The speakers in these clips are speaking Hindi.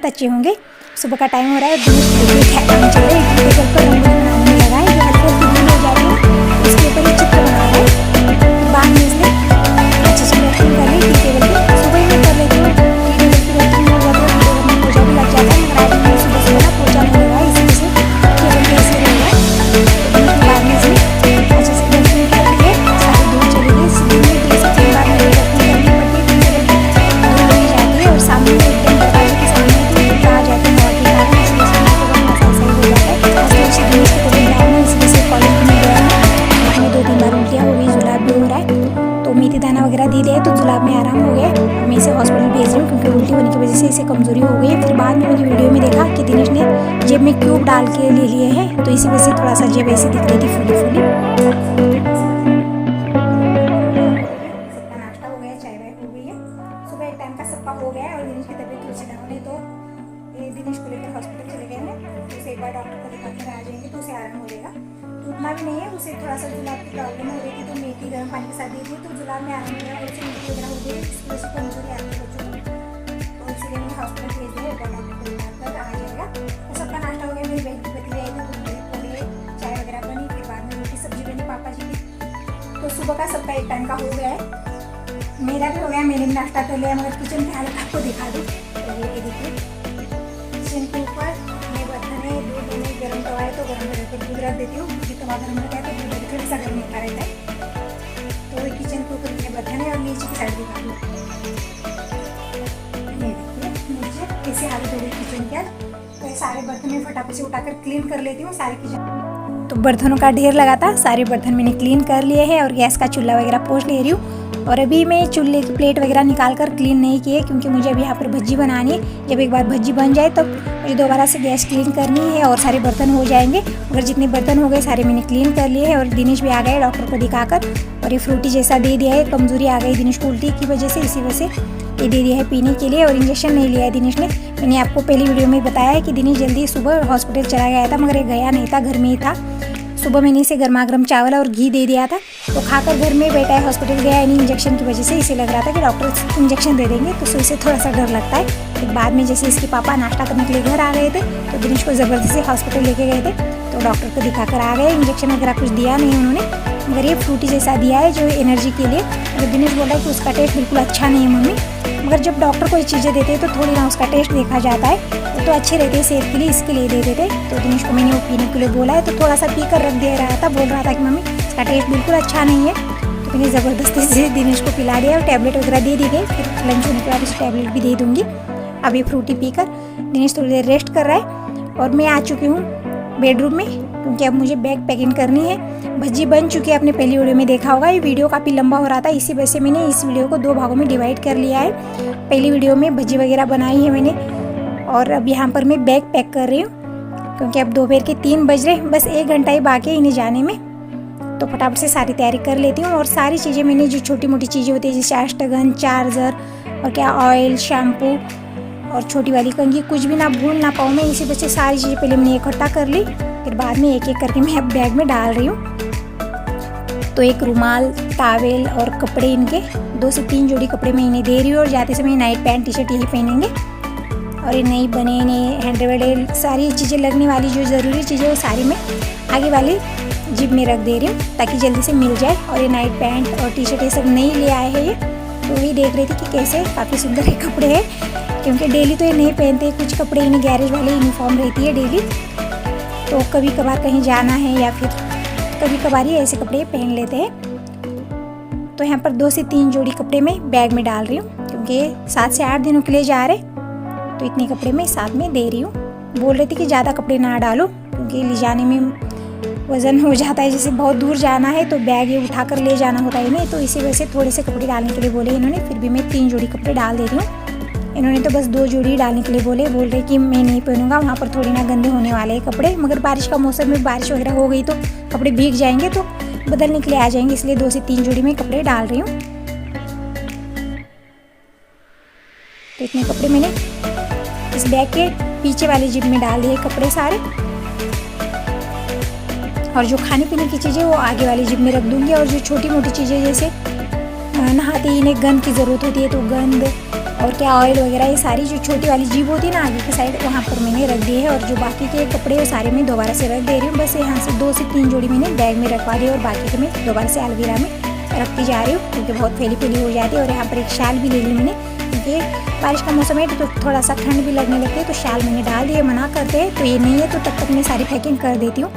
बहुत अच्छे होंगे। सुबह का टाइम हो रहा है, चल रहे पर रंगोली बनाने लगा है, जो हल्की हल्की हो जा रही है उसके ऊपर एक चित्र बना रहा है। बाद में इसने अच्छे से बैटिंग कर ली टी टेबल पे। सुबह ही मैं कर लेती हूँ टी टेबल की बैटिंग हो जाती है, टी टेबल में पूजा भी लग जाता है, मगर आज मैंने सुबह सुबह ना पूजा नहीं लगा, इसी वजह से टेबल पे ऐसे रहेगा। तो बाद में इसने अच्छे से बैटिंग कर ली है, सारी दूर चली गई। सीधी में 2 से 3 बार मुझे बैटिंग करनी पड़ती है, दूर हो जाती है और सामने एकदम दरवाजे के सामने तो आ जाते हैं और दिखा रहे हैं, इसलिए सामने को बड़ा मसा सही हो जाता है। आज तो उसी दिन इसको तबीयत डाउन है, इसलिए से कॉलेज भी नहीं गया है। उसमें 2-3 बार उल्टियाँ हो गई, जुलाब भी हो रहा है, तो मेथी दाना वगैरह दे दिया है तो जुलाब में आराम हो गया। अब मैं इसे हॉस्पिटल भेज रही हूँ क्योंकि उल्टी होने की वजह से इसे कमजोरी हो गई है। फिर बाद में मैंने वीडियो में देखा कि दिनेश ने जेब में क्यूब डाल के ले लिए हैं, तो इसी वजह से थोड़ा सा जेब ऐसी दिख रही थी फूली फूली। सबका नाश्ता हो गया, चाय वाय हो गई है, सुबह एक टाइम का सबका हो गया है। और दिनेश की तबीयत थोड़ी सी डाउन है तो दिनेश को लेकर हॉस्पिटल चले गए हैं, तो उसे एक बार डॉक्टर को दिखा कर आ जाएंगे तो उसे आराम हो जाएगा। उतना भी नहीं है, उसे थोड़ा सा जुलाब की प्रॉब्लम हो रही थी, तो मेथी गर्म पानी के साथ दी थी तो जुलाब में आराम हो गया और उसे मेथी वगैरह हो गई, इसकी वजह से कमजोरी आती है बच्चों को, तो इसीलिए मैंने हॉस्पिटल भेज दिया, एक बार डॉक्टर को दिखा कर आ जाएगा। तो सबका नाश्ता हो गया, मेरी बहन की बतली आई थी तो पहले चाय वगैरह बनी, फिर बाद में रोटी सब्जी बनी पापा जी की। तो सुबह का सबका एक टाइम का हो गया है, मेरा भी हो गया, मैंने भी नाश्ता कर लिया। मगर किचन की हालत आपको दिखा दूँ, ये देखिए किचन के ऊपर मैं बर्तन है, दूध में गर्म तवा है तो गर्म करके दूध रख देती हूँ, क्योंकि तवा गर्म रहता है तो दूध थोड़ा सा गर्म होता रहता है। तो किचन के ऊपर मेरे बर्तन है और नीचे की साइड दिखा दूँ, ये देखिए नीचे ऐसी हालत हो गई किचन की। तो ये सारे बर्तन मैं फटाफट से उठाकर क्लीन कर लेती हूँ सारे किचन। तो बर्तनों का ढेर लगा था, सारे बर्तन मैंने क्लीन कर लिए हैं और गैस का चूल्हा वगैरह पोंछ ले रही हूँ। और अभी मैं चूल्हे की प्लेट वगैरह निकाल कर क्लीन नहीं किए, क्योंकि मुझे अभी यहाँ पर भज्जी बनानी है। जब एक बार भज्जी बन जाए तब मुझे दोबारा से गैस क्लीन करनी है और सारे बर्तन हो जाएंगे। अगर जितने बर्तन हो गए सारे मैंने क्लीन कर लिए हैं। और दिनेश भी आ गए डॉक्टर को दिखाकर, और ये फ्रूटी जैसा दे दिया है, कमजोरी आ गई दिनेश को उल्टी की वजह से, इसी वजह से ये दे दिया है पीने के लिए। और इंजेक्शन नहीं लिया है दिनेश ने। मैंने आपको पहली वीडियो में बताया है कि दिनेश जल्दी सुबह हॉस्पिटल चला गया था, मगर ये गया नहीं था, घर में ही था। सुबह मैंने इसे गर्मा गर्म चावल और घी दे दिया था, तो खाकर घर में बैठा है, हॉस्पिटल गया है नहीं। इंजेक्शन की वजह से इसे लग रहा था कि डॉक्टर इंजेक्शन दे देंगे, तो इसे थोड़ा सा डर लगता है। फिर बाद में जैसे इसके पापा नाश्ता करने के लिए घर आ गए थे, तो दिनेश को ज़बरदस्ती हॉस्पिटल लेके गए थे, तो डॉक्टर को दिखाकर आ गए। इंजेक्शन वगैरह कुछ दिया नहीं उन्होंने, मगर ये फ्रूटी जैसा दिया है जो एनर्जी के लिए। अगर दिनेश बोला कि उसका टेस्ट बिल्कुल अच्छा नहीं है मम्मी, मगर जब डॉक्टर कोई चीज़ें देते हैं तो थोड़ी ना उसका टेस्ट देखा जाता है, वो तो अच्छे रहते हैं सेहत के लिए, इसके लिए दे देते। तो दिनेश को मैंने वो पीने के लिए बोला है, तो थोड़ा सा पी कर रख दे रहा था, बोल रहा था कि मम्मी इसका टेस्ट बिल्कुल अच्छा नहीं है। तो मैंने ज़बरदस्ती से दिनेश को पिला दिया और टैबलेट वगैरह दे दी गई। फिर लंच होने के बाद उसे टैबलेट भी दे दूँगी। अब ये फ्रूटी पीकर दिनेश थोड़ी देर रेस्ट कर रहा है और मैं आ चुकी हूँ बेडरूम में, क्योंकि अब मुझे बैग पैकिंग करनी है। भज्जी बन चुकी है, आपने पहली वीडियो में देखा होगा। ये वीडियो काफ़ी लंबा हो रहा था, इसी वजह से मैंने इस वीडियो को 2 भागों में डिवाइड कर लिया है। पहली वीडियो में भज्जी वगैरह बनाई है मैंने, और अब यहाँ पर मैं बैग पैक कर रही हूँ, क्योंकि अब दोपहर के 3 बज रहे, बस 1 घंटा ही बाकी है इन्हें जाने में। तो फटाफट से सारी तैयारी कर लेती हूँ। और सारी चीज़ें मैंने जो छोटी मोटी चीज़ें होती है, जैसे अष्टगन, चार्जर और क्या ऑयल, शैम्पू और छोटी वाली कंघी, कुछ भी ना भूल ना पाऊँ मैं, इसी वजह से सारी चीज़ें पहले मैंने इकट्ठा कर ली। फिर बाद में एक एक करके मैं अब बैग में डाल रही हूँ। तो एक रुमाल, टावेल और कपड़े, इनके 2 से 3 जोड़ी कपड़े मैं इन्हें दे रही हूँ। और जाते समय नाइट पैंट टी शर्ट यही पहनेंगे। और ये नई बनेने, हैंडल, सारी चीज़ें लगने वाली जो ज़रूरी चीज़ें वो सारी मैं आगे वाली जिप में रख दे रही हूँ, ताकि जल्दी से मिल जाए। और ये नाइट पैंट और टी शर्ट ये सब नहीं ले आए हैं ये, तो वही देख रही थी कि कैसे काफ़ी सुंदर ये कपड़े हैं, क्योंकि डेली तो ये नहीं पहनते। कुछ कपड़े इन्हें गैरेज वाली यूनिफॉर्म रहती है डेली, तो कभी कभार कहीं जाना है या फिर कभी कभार ही ऐसे कपड़े पहन लेते हैं। तो यहाँ पर 2 से 3 जोड़ी कपड़े मैं बैग में डाल रही हूँ, क्योंकि 7 से 8 दिनों के लिए जा रहे, तो इतने कपड़े मैं साथ में दे रही हूँ। बोल रही थी कि ज़्यादा कपड़े ना डालो, क्योंकि ले जाने में वज़न हो जाता है, जैसे बहुत दूर जाना है तो बैग ये उठाकर ले जाना होता है नहीं, तो इसी वजह से थोड़े से कपड़े डालने के लिए बोले इन्होंने। फिर भी मैं 3 जोड़ी कपड़े डाल दे रही हूँ। इन्होंने तो बस 2 जोड़ी डालने के लिए बोल रहे कि मैं नहीं पहनूंगा, वहाँ पर थोड़ी ना गंदे होने वाले हैं कपड़े। मगर बारिश का मौसम में बारिश वगैरह हो गई तो कपड़े भीग जाएंगे, तो बदलने के लिए आ जाएंगे, इसलिए 2 से 3 जोड़ी में कपड़े डाल रही हूँ। तो इतने कपड़े मैंने इस बैग के पीछे वाली जिप में डाल दिए कपड़े सारे, और जो खाने पीने की चीज़ें वो आगे वाली जिप में रख दूँगी। और जो छोटी मोटी चीज़ें, जैसे नहाते ही इन्हें गंद की ज़रूरत होती है, तो गंद और क्या ऑयल वगैरह ये सारी जो छोटी वाली जीप होती है ना आगे की साइड, वहाँ पर मैंने रख दी है। और जो बाकी के कपड़े वो सारे मैं दोबारा से रख दे रही हूँ। बस यहाँ से 2 से 3 जोड़ी मैंने बैग में रखवा दी और बाकी के मैं दोबारा से अलमीरा में रखती जा रही हूँ, क्योंकि बहुत फैली हो जाती है। और यहाँ पर एक शाल भी ले ली मैंने, क्योंकि बारिश का मौसम है तो थोड़ा सा ठंड भी लगने लगती है, तो शाल मैंने डाल दिए। मना करते हैं तो ये नहीं है, तो तब तक मैं सारी पैकिंग कर देती हूँ।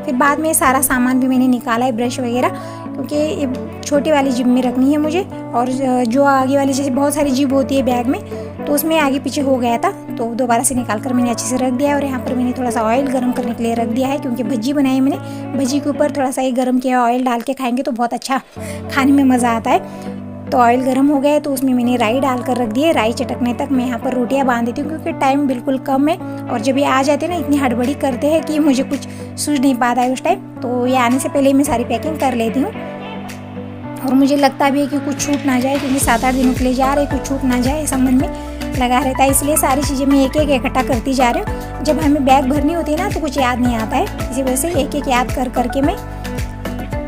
फिर बाद में सारा सामान भी मैंने निकाला है, ब्रश वगैरह, क्योंकि ये छोटी वाली जिप में रखनी है मुझे। और जो आगे वाली जैसे बहुत सारी जिप होती है बैग में, तो उसमें आगे पीछे हो गया था, तो दोबारा से निकाल कर मैंने अच्छे से रख दिया है। और यहाँ पर मैंने थोड़ा सा ऑयल गर्म करने के लिए रख दिया है, क्योंकि भज्जी बनाई मैंने। भज्जी के ऊपर थोड़ा सा ये गर्म किया ऑयल डाल के खाएंगे तो बहुत अच्छा खाने में मज़ा आता है। तो ऑयल गर्म हो गया है, तो उसमें मैंने राई डाल कर रख दी है। राई चटकने तक मैं यहाँ पर रोटियाँ बांध देती हूँ, क्योंकि टाइम बिल्कुल कम है। और जब ये आ जाते हैं ना, इतनी हड़बड़ी करते हैं कि मुझे कुछ सूझ नहीं पाता है उस टाइम। तो ये आने से पहले मैं सारी पैकिंग कर लेती हूँ। और मुझे लगता भी है कि कुछ छूट ना जाए, क्योंकि 7-8 दिनों के लिए जा रहे, कुछ छूट ना जाए, ऐसा मन में लगा रहता है। इसलिए सारी चीज़ें मैं एक एक इकट्ठा करती जा रही हूँ। जब हमें बैग भरनी होती है ना, तो कुछ याद नहीं आता है, इसी वजह से एक एक याद कर करके मैं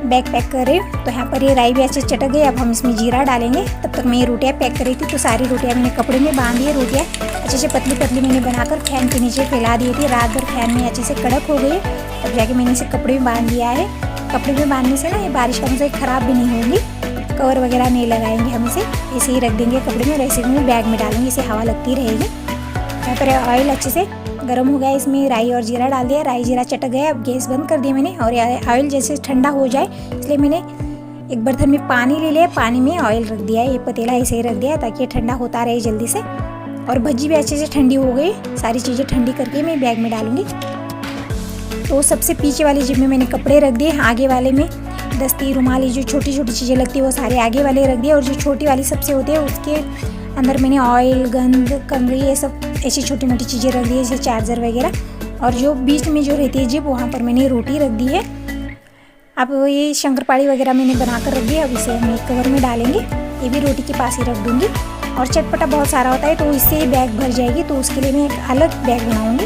बैग पैक कर रही हूँ। तो यहाँ पर ये राई भी अच्छे चटक गई। अब हम इसमें जीरा डालेंगे। तब तक मैं ये रोटियाँ पैक कर रही थी, तो सारी रोटियाँ मैंने कपड़े में बांध दी। रोटियाँ अच्छे से पतली पतली मैंने बनाकर फैन के नीचे फैला दी थी। रात भर फैन में अच्छे से कड़क हो गई, तब जाके मैंने इसे कपड़े में बांध दिया है। कपड़े में बांधने से ना ये बारिश का मौसम ख़राब भी नहीं होगी। कवर वगैरह नहीं लगाएंगे हम इसे, ऐसे ही रख देंगे कपड़े में और ऐसे में बैग में डालेंगे, इसे हवा लगती रहेगी। यहाँ पर ऑयल अच्छे से गर्म हो गया, इसमें राई और जीरा डाल दिया। राई जीरा चटक गया, अब गैस बंद कर दिया मैंने। और ऑयल जैसे ठंडा हो जाए, इसलिए मैंने एक बर्तन में पानी ले लिया, पानी में ऑयल रख दिया है। ये पतीला ऐसे ही रख दिया ताकि ठंडा होता रहे जल्दी से। और भज्जी भी अच्छे से ठंडी हो गई। सारी चीज़ें ठंडी करके मैं बैग में डालूंगी। तो सबसे पीछे वाली जिप में मैंने कपड़े रख दिए, आगे वाले में दस्ती रुमाली जो छोटी छोटी चीज़ें लगती है वो सारे आगे वाले रख दिए। और जो छोटी वाली सबसे होती है उसके अंदर मैंने ऑयल, गंद, कंघी, ये सब ऐसी छोटी मोटी चीज़ें रख दी है, जैसे चार्जर वगैरह। और जो बीच में जो रहती है जिप, वहाँ पर मैंने रोटी रख दी है। अब ये शंकरपाड़ी वगैरह मैंने बना कर रख दिया। अब इसे हम एक कवर में डालेंगे, ये भी रोटी के पास ही रख दूँगी। और चटपटा बहुत सारा होता है, तो इससे बैग भर जाएगी, तो उसके लिए मैं एक अलग बैग बनाऊँगी,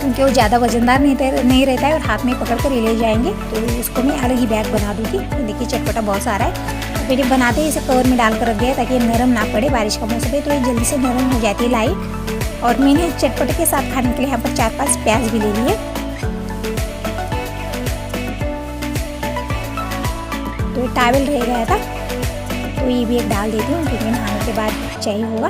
क्योंकि वो ज़्यादा वजनदार नहीं रहता है और हाथ में पकड़ कर ले जाएंगे। तो उसको मैं अलग ही बैग बना दूँगी। देखिए चटपटा बहुत सारा है। तो मैंने बनाते ही इसे कवर में डाल कर रख दिया ताकि ये नरम ना पड़े। बारिश का मौसम है तो ये जल्दी से नरम हो जाती है लाई। और मैंने चटपटे के साथ खाने के लिए यहाँ पर 4-5 प्याज भी ले लिए। तो टॉवल रह गया था, तो ये भी एक डाल देती हूँ, क्योंकि नहाने के बाद चाहिए होगा।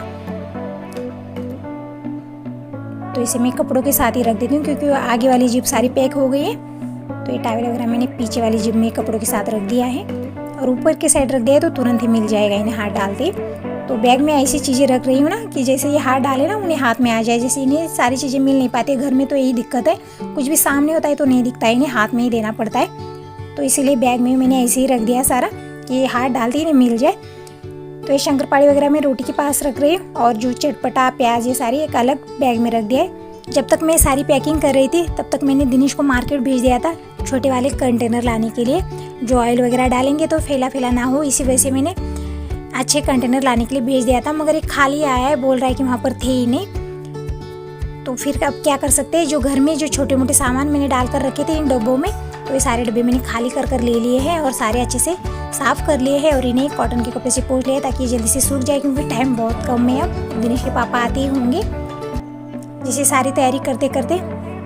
तो इसे मैं कपड़ों के साथ ही रख देती हूँ, क्योंकि आगे वाली जिप सारी पैक हो गई है। तो ये टॉवल वगैरह मैंने पीछे वाली जिप में कपड़ों के साथ रख दिया है। और ऊपर के साइड रख दिया है, तो तुरंत ही मिल जाएगा इन्हें हाथ डालते। तो बैग में ऐसी चीज़ें रख रही हूँ ना कि जैसे ये हाथ डाले ना उन्हें हाथ में आ जाए। जैसे इन्हें सारी चीज़ें मिल नहीं पाती, घर में तो यही दिक्कत है, कुछ भी सामने होता है तो नहीं दिखता है, इन्हें हाथ में ही देना पड़ता है। तो इसीलिए बैग में मैंने ऐसे ही रख दिया सारा कि ये हाथ डालते ही इन्हें मिल जाए। तो ये शंकरपाड़ी वगैरह मैं रोटी के पास रख रही हूँ। और जो चटपटा प्याज ये सारी एक अलग बैग में रख दिया है। जब तक मैं सारी पैकिंग कर रही थी, तब तक मैंने दिनेश को मार्केट भेज दिया था छोटे वाले कंटेनर लाने के लिए। जो ऑयल वगैरह डालेंगे तो फैला फैला ना हो, इसी वजह से मैंने अच्छे कंटेनर लाने के लिए भेज दिया था। मगर एक खाली आया है, बोल रहा है कि वहाँ पर थे ही नहीं। तो फिर अब क्या कर सकते हैं, जो घर में जो छोटे मोटे सामान मैंने डाल कर रखे थे इन डब्बों में, तो ये सारे डब्बे मैंने खाली कर ले लिए हैं और सारे अच्छे से साफ़ कर लिए हैं। और इन्हें कॉटन के कपड़े से पोंछ लिया ताकि ये जल्दी से सूख जाए, क्योंकि टाइम बहुत कम है। अब दिनेश के पापा आते ही होंगे। जैसे सारी तैयारी करते करते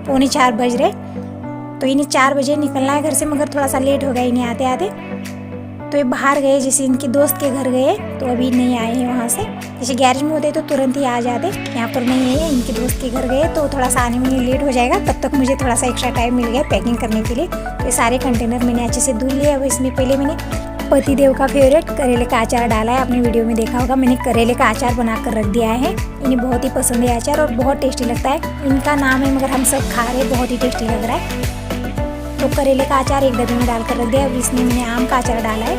3:45 बज रहे, तो इन्हें 4 बजे निकलना है घर से, मगर थोड़ा सा लेट हो गया इन्हें आते आते। तो ये बाहर गए, जैसे इनके दोस्त के घर गए, तो अभी नहीं आए हैं वहाँ से। जैसे गैरेज में होते तो तुरंत ही आ जाते, यहाँ पर नहीं है, इनके दोस्त के घर गए, तो थोड़ा सा आने में लेट हो जाएगा। तब तक मुझे थोड़ा सा एक्स्ट्रा टाइम मिल गया पैकिंग करने के लिए। तो ये सारे कंटेनर मैंने अच्छे से धुल लिए। अब इसमें पहले मैंने पतिदेव का फेवरेट करेले का अचार डाला है, आपने वीडियो में देखा होगा। मैंने करेले का अचार बनाकर रख दिया है, इन्हें बहुत ही पसंद है अचार और बहुत टेस्टी लगता है। इनका नाम है मगर हम सब खा रहे हैं, बहुत ही टेस्टी लग रहा है। तो करेले का अचार एक डब्बे में डालकर रख दिया। अब इसमें मैंने आम का अचार डाला है।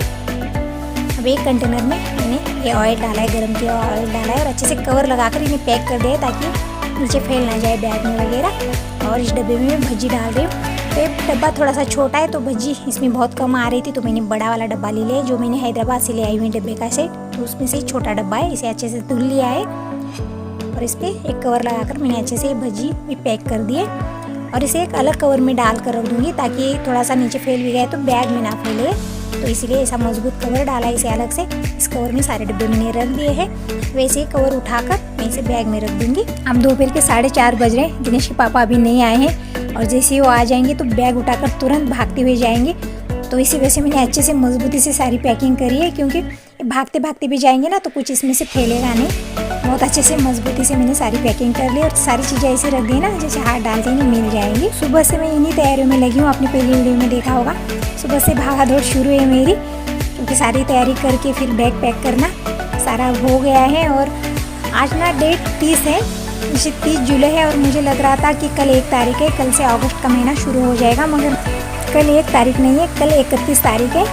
अब एक कंटेनर में मैंने ये ऑयल डाला है, गर्म किया ऑयल डाला है और अच्छे से कवर लगाकर इन्हें पैक कर दिया ताकि नीचे फैल ना जाए बैग में वगैरह। और इस डब्बे में मैं भज्जी डाल रही हूँ। तो ये डब्बा थोड़ा सा छोटा है, तो भज्जी इसमें बहुत कम आ रही थी, तो मैंने बड़ा वाला डब्बा ले लिया, जो मैंने हैदराबाद से ले आई हुई डब्बे का सेट। तो उसमें से छोटा डब्बा है, इसे अच्छे से धुल लिया है और इस पर एक कवर लगाकर मैंने अच्छे से भज्जी भी पैक कर दिए। और इसे एक अलग कवर में डाल कर रख दूँगी ताकि थोड़ा सा नीचे फैल भी गया तो बैग में ना फैले। तो इसीलिए ऐसा मजबूत कवर डाला इसे अलग से। इस कवर में सारे डिब्बे मैंने रख दिए हैं। वैसे ही कवर उठाकर मैं इसे बैग में रख दूँगी। अब दोपहर के 4:30 बज रहे हैं। दिनेश के पापा अभी नहीं आए हैं और जैसे ही वो आ जाएंगे तो बैग उठाकर तुरंत भागते हुए जाएंगे। तो इसी वजह से मैंने अच्छे से मजबूती से सारी पैकिंग करी है, क्योंकि भागते भागते भी जाएंगे ना तो कुछ इसमें से फैलेगा नहीं। बहुत अच्छे से मजबूती से मैंने सारी पैकिंग कर ली और सारी चीज़ें ऐसे रख दी ना जैसे हाथ डालते ही मिल जाएंगी। सुबह से मैं इन्हीं तैयारियों में लगी हूँ। आपने पहली वीडियो में देखा होगा सुबह से भागा दौड़ शुरू है मेरी, क्योंकि सारी तैयारी करके फिर बैग पैक करना सारा हो गया है। और आज ना डेट 30 है, जैसे 30 जुलाई है और मुझे लग रहा था कि कल 1 तारीख है, कल से अगस्त का महीना शुरू हो जाएगा, मगर कल 1 तारीख नहीं है, कल 31 तारीख है।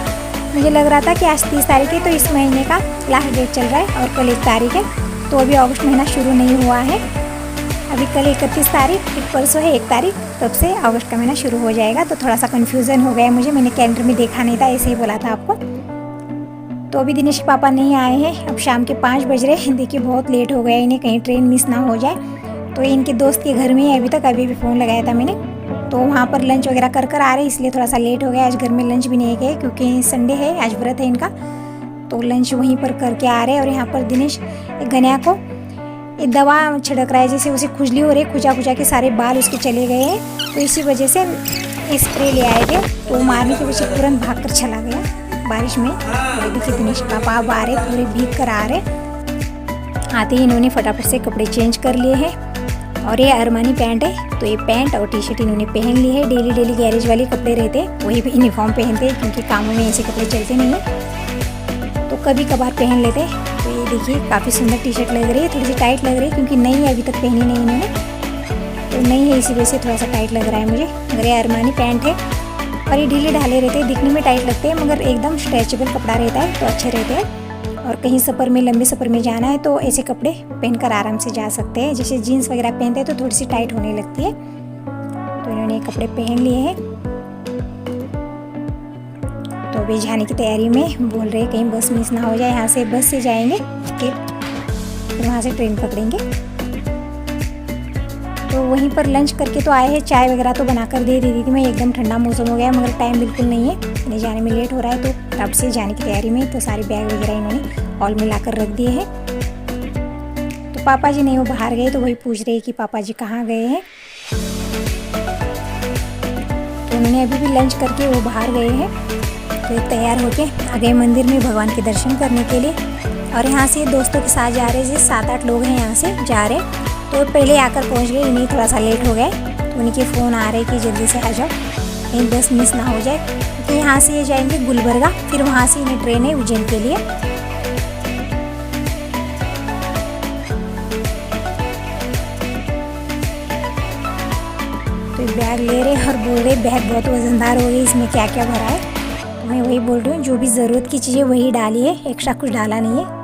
मुझे लग रहा था कि आज 30 तारीख है तो इस महीने का लास्ट डेट चल रहा है और कल 1 तारीख है, तो अभी अगस्त महीना शुरू नहीं हुआ है। अभी कल 31 तारीख, फिर परसों है 1 तारीख, तब से अगस्त का महीना शुरू हो जाएगा। तो थोड़ा सा कन्फ्यूज़न हो गया मुझे, मैंने कैलेंडर में देखा नहीं था, ऐसे ही बोला था आपको। तो अभी दिनेश के पापा नहीं आए हैं। अब शाम के 5 बज रहे हैं। देखिए बहुत लेट हो गया, इन्हें कहीं ट्रेन मिस ना हो जाए। तो इनके दोस्त के घर में ही अभी तक, अभी भी फ़ोन लगाया था मैंने, तो वहाँ पर लंच वगैरह कर आ रहे, इसलिए थोड़ा सा लेट हो गया। आज घर में लंच भी नहीं गए क्योंकि संडे है, आज व्रत है इनका, तो लंच वहीं पर करके आ रहे हैं। और यहाँ पर दिनेश गन्या को एक दवा छिड़क रहा है, जैसे उसे खुजली हो रही, खुजा खुजा के सारे बाल उसके चले गए हैं, तो इसी वजह से स्प्रे ले आए थे। तो मारने की वजह से तुरंत भाग कर चला गया बारिश में। और देखिए दिनेश पापा अब आ रहे, पूरे भीग कर आ रहे। आते ही इन्होंने फटाफट से कपड़े चेंज कर लिए हैं। और ये अरमानी पैंट है, तो ये पैंट और टी-शर्ट इन्होंने पहन ली है। डेली गैरेज वाले कपड़े रहते हैं, वही भी यूनिफॉर्म पहनते हैं, क्योंकि कामों में ऐसे कपड़े चलते नहीं हैं, तो कभी कभार पहन लेते हैं। तो ये देखिए काफ़ी सुंदर टी-शर्ट लग रही है, थोड़ी सी टाइट लग रही है क्योंकि नई है, अभी तक पहनी नहीं इन्होंने, तो नई है इसी वजह से थोड़ा सा टाइट लग रहा है मुझे। मगर ये अरमानी पैंट है और ये ढीले ढाले रहते हैं, दिखने में टाइट लगते हैं मगर एकदम स्ट्रेचेबल कपड़ा रहता है, तो अच्छे रहते हैं। और कहीं सफ़र में, लंबे सफ़र में जाना है तो ऐसे कपड़े पहनकर आराम से जा सकते हैं। जैसे जीन्स वगैरह पहनते हैं तो थोड़ी सी टाइट होने लगती है, तो इन्होंने कपड़े पहन लिए हैं। तो अभी जाने की तैयारी में बोल रहे हैं कहीं बस मिस ना हो जाए। यहाँ से बस से जाएंगे, फिर वहाँ से ट्रेन पकड़ेंगे। तो वहीं पर लंच करके तो आए हैं, चाय वगैरह तो बनाकर दे दी थी मैं, एकदम ठंडा मौसम हो गया मगर टाइम बिल्कुल नहीं है, इन्हें जाने में लेट हो रहा है। तो तब से जाने की तैयारी में, तो सारे बैग वगैरह इन्होंने हॉल में लाकर रख दिए हैं। तो पापा जी नहीं, वो बाहर गए, तो वही पूछ रहे हैं कि पापा जी कहाँ गए हैं। तो उन्होंने अभी भी लंच करके वो बाहर गए हैं। तो तैयार होके आ गए मंदिर में भगवान के दर्शन करने के लिए। और यहाँ से दोस्तों के साथ जा रहे हैं, जैसे 7-8 लोग हैं यहाँ से जा रहे, तो पहले आकर पहुँच गए, इन्हें थोड़ा सा लेट हो गए, तो उनके फ़ोन आ रहे कि जल्दी से आ जाओ, कहीं बस मिस ना हो जाए। क्योंकि यहाँ से ये जाएंगे गुलबर्गा, फिर वहाँ से इन्हें ट्रेन है उज्जैन के लिए। तो बैग ले रहे और बोल रहे बैग बहुत वजनदार हो गई, इसमें क्या क्या भरा है। तो मैं वही बोल रही हूँ, जो भी ज़रूरत की चीज़ें वही डाली है, एक्स्ट्रा कुछ डाला नहीं है।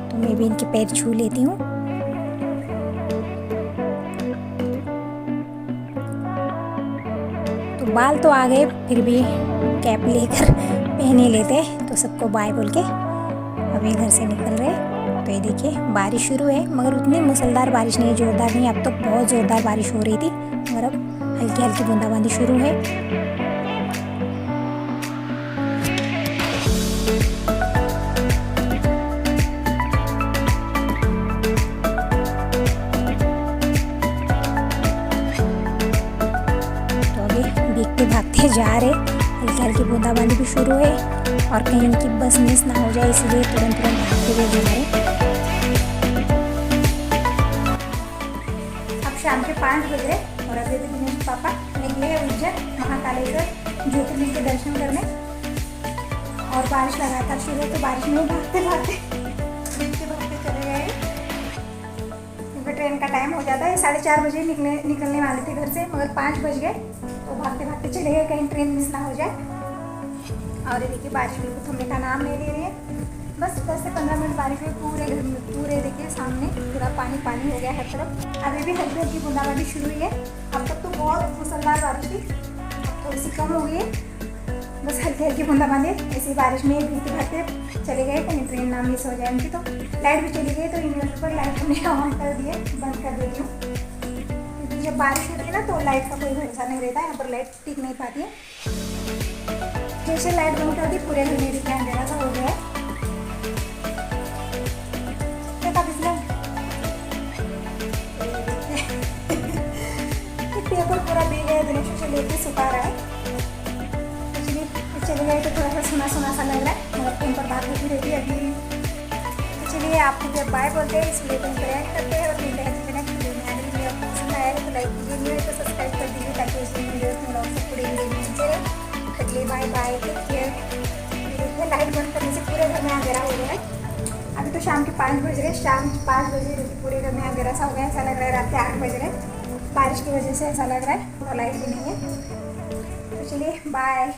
तो मैं भी इनके पैर छू लेती हूँ। तो बाल तो आ गए, फिर भी कैप लेकर पहने लेते, तो सबको बाय बोल के अभी घर से निकल रहे। तो ये देखिए बारिश शुरू है, मगर उतनी मूसलाधार बारिश नहीं है, जोरदार नहीं। अब तो बहुत ज़ोरदार बारिश हो रही थी, मगर अब हल्की हल्की बूंदाबांदी शुरू है। तो अभी भीगते भागते जा रहे, हल्की हल्की बूंदाबांदी भी शुरू है और कहीं इनकी बस मिस ना हो जाए, इसलिए तुरंत भागते हुए जा रहे। शाम के 5 बजे और अभी भी दिनेश पापा निकले हैं उज्जैन महाकालेश्वर ज्योतिर्लिंग के दर्शन करने। और बारिश लगातार शुरू है, तो बारिश में भागते भागते चले गए, क्योंकि ट्रेन का टाइम हो जाता है। 4:30 बजे निकलने वाले थे घर से, मगर 5 बज गए, तो भागते भागते चले गए, कहीं ट्रेन मिस ना हो जाए। और ये देखिए बारिश बिल्कुल थमने का नाम नहीं ले रही है, बस 10 से 15 मिनट बारिश हुई, पूरे घर में, पूरे देखिए सामने पूरा पानी पानी हो गया हर तरफ। अभी भी हल्की हल्की बूंदाबांदी शुरू हुई है। अब तक तो बहुत मूसलाधार बारिश थी, अब थोड़ी सी कम हो गई है, बस हल्की हल्की बूंदाबांदी। ऐसी बारिश में भीगते भागते चले गए, कहीं ट्रेन ना मिस हो जाए उनकी। तो लाइट भी चली गई, तो इन्वर्टर पर लाइट हमने ऑन कर दिए, बंद कर देती हूँ, क्योंकि जब बारिश होती है ना तो लाइट का कोई भरोसा नहीं रहता है, यहाँ पर लाइट टिक नहीं पाती है। जैसे लाइट बंद कर दी पूरे घर में दिखाई अंधेरा सा हो गया है। पेपर पूरा भीग गया, दिनेश से लेके सुखा रहा है। चलिए गए तो थोड़ा सा सुना सुना सा लग रहा है, मतलब फोन पर बात होती रहती है अभी। तो चलिए आपको जब बाय बोलते हैं, इस वीडियो को इंटरेक्ट करते हैं और मिलते हैं नेक्स्ट वीडियो में। आगे वीडियो आपको पसंद आया तो लाइक कीजिए, वीडियो को सब्सक्राइब कर दीजिए ताकि उस वीडियो में लोग सब पूरे वीडियो मिल जाए। चलिए bye bye, take care. Light बंद करने से पूरे घर में अंधेरा हो गया है। अभी तो शाम के 5 बज रहे, शाम 5 बजे पूरे घर में अंधेरा सा हो गया, ऐसा लग रहा है रात के 8 बज रहे। बारिश की वजह से ऐसा लग रहा है और लाइट भी नहीं है। तो चलिए बाय।